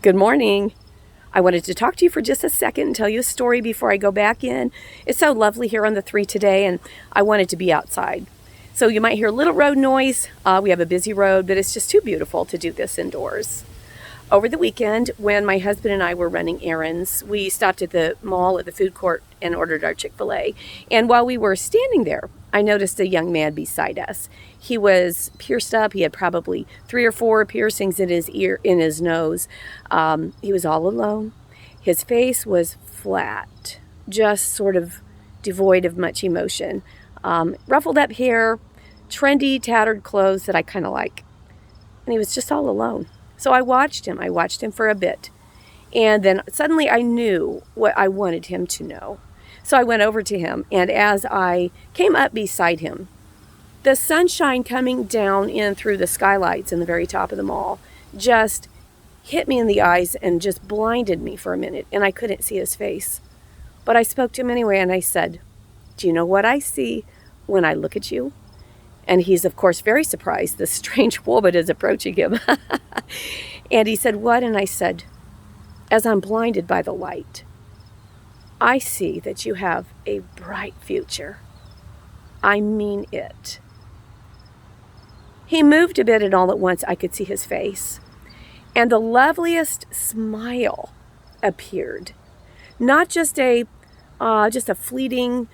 Good morning. I wanted to talk to you for just a second and tell you a story before I go back in. It's so lovely here on the 3 today, and I wanted to be outside. So you might hear a little road noise. We have a busy road, but it's just too beautiful to do this indoors. Over the weekend, when my husband and I were running errands, we stopped at the mall at the food court and ordered our Chick-fil-A. And while we were standing there, I noticed a young man beside us. He was pierced up. He had probably 3 or 4 piercings in his ear, in his nose. He was all alone. His face was flat, just sort of devoid of much emotion. Ruffled up hair, trendy, tattered clothes that I kind of like. And he was just all alone. So I watched him. I watched him for a bit. And then suddenly I knew what I wanted him to know. So I went over to him, and as I came up beside him, the sunshine coming down in through the skylights in the very top of the mall just hit me in the eyes and just blinded me for a minute, and I couldn't see his face. But I spoke to him anyway, and I said, "Do you know what I see when I look at you?" And he's, of course, very surprised. This strange woman is approaching him. And he said, "What?" And I said, "As I'm blinded by the light, I see that you have a bright future. I mean it." He moved a bit, and all at once I could see his face. And the loveliest smile appeared. Not just a fleeting,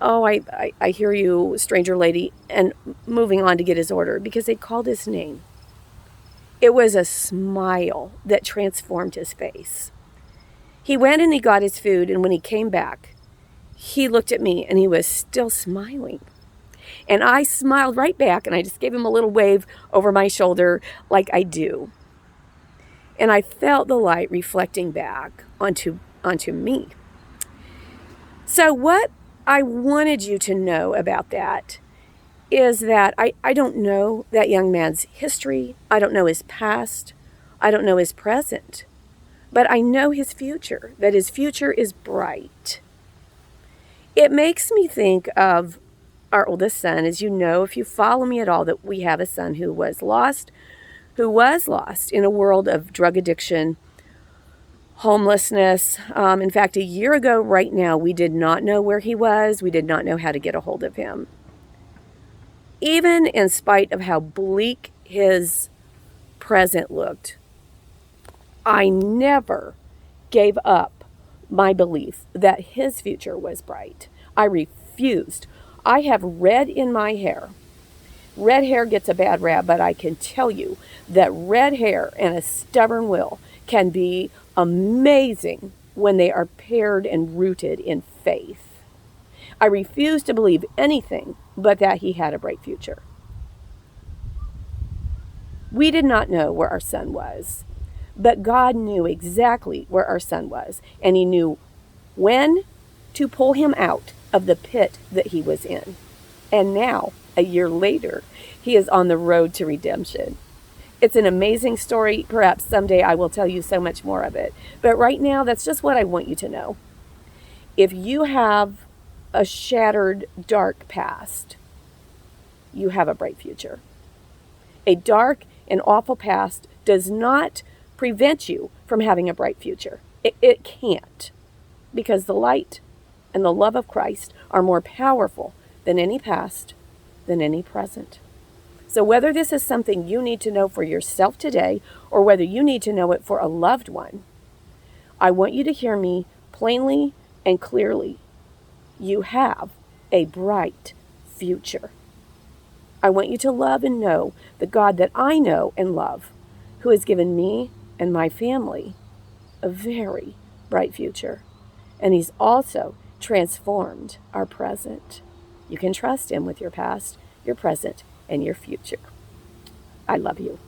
"Oh, I hear you, stranger lady," and moving on to get his order, because they called his name. It was a smile that transformed his face. He went and he got his food, and when he came back, he looked at me and he was still smiling. And I smiled right back, and I just gave him a little wave over my shoulder like I do. And I felt the light reflecting back onto me. So what I wanted you to know about that is that I don't know that young man's history. I don't know his past. I don't know his present. But I know his future, that his future is bright. It makes me think of our oldest son. As you know, if you follow me at all, that we have a son who was lost in a world of drug addiction, homelessness. In fact, a year ago right now, we did not know where he was. We did not know how to get a hold of him. Even in spite of how bleak his present looked, I never gave up my belief that his future was bright. I refused. I have red in my hair. Red hair gets a bad rap, but I can tell you that red hair and a stubborn will can be amazing when they are paired and rooted in faith. I refuse to believe anything but that he had a bright future. We did not know where our son was, but God knew exactly where our son was, and he knew when to pull him out of the pit that he was in. And now, a year later, he is on the road to redemption. It's an amazing story. Perhaps someday I will tell you so much more of it. But right now, that's just what I want you to know. If you have a shattered, dark past, you have a bright future. A dark and awful past does not prevent you from having a bright future. It can't. Because the light and the love of Christ are more powerful than any past, than any present. So whether this is something you need to know for yourself today, or whether you need to know it for a loved one, I want you to hear me plainly and clearly. You have a bright future. I want you to love and know the God that I know and love, who has given me and my family a very bright future. And he's also transformed our present. You can trust him with your past, your present, and your future. I love you.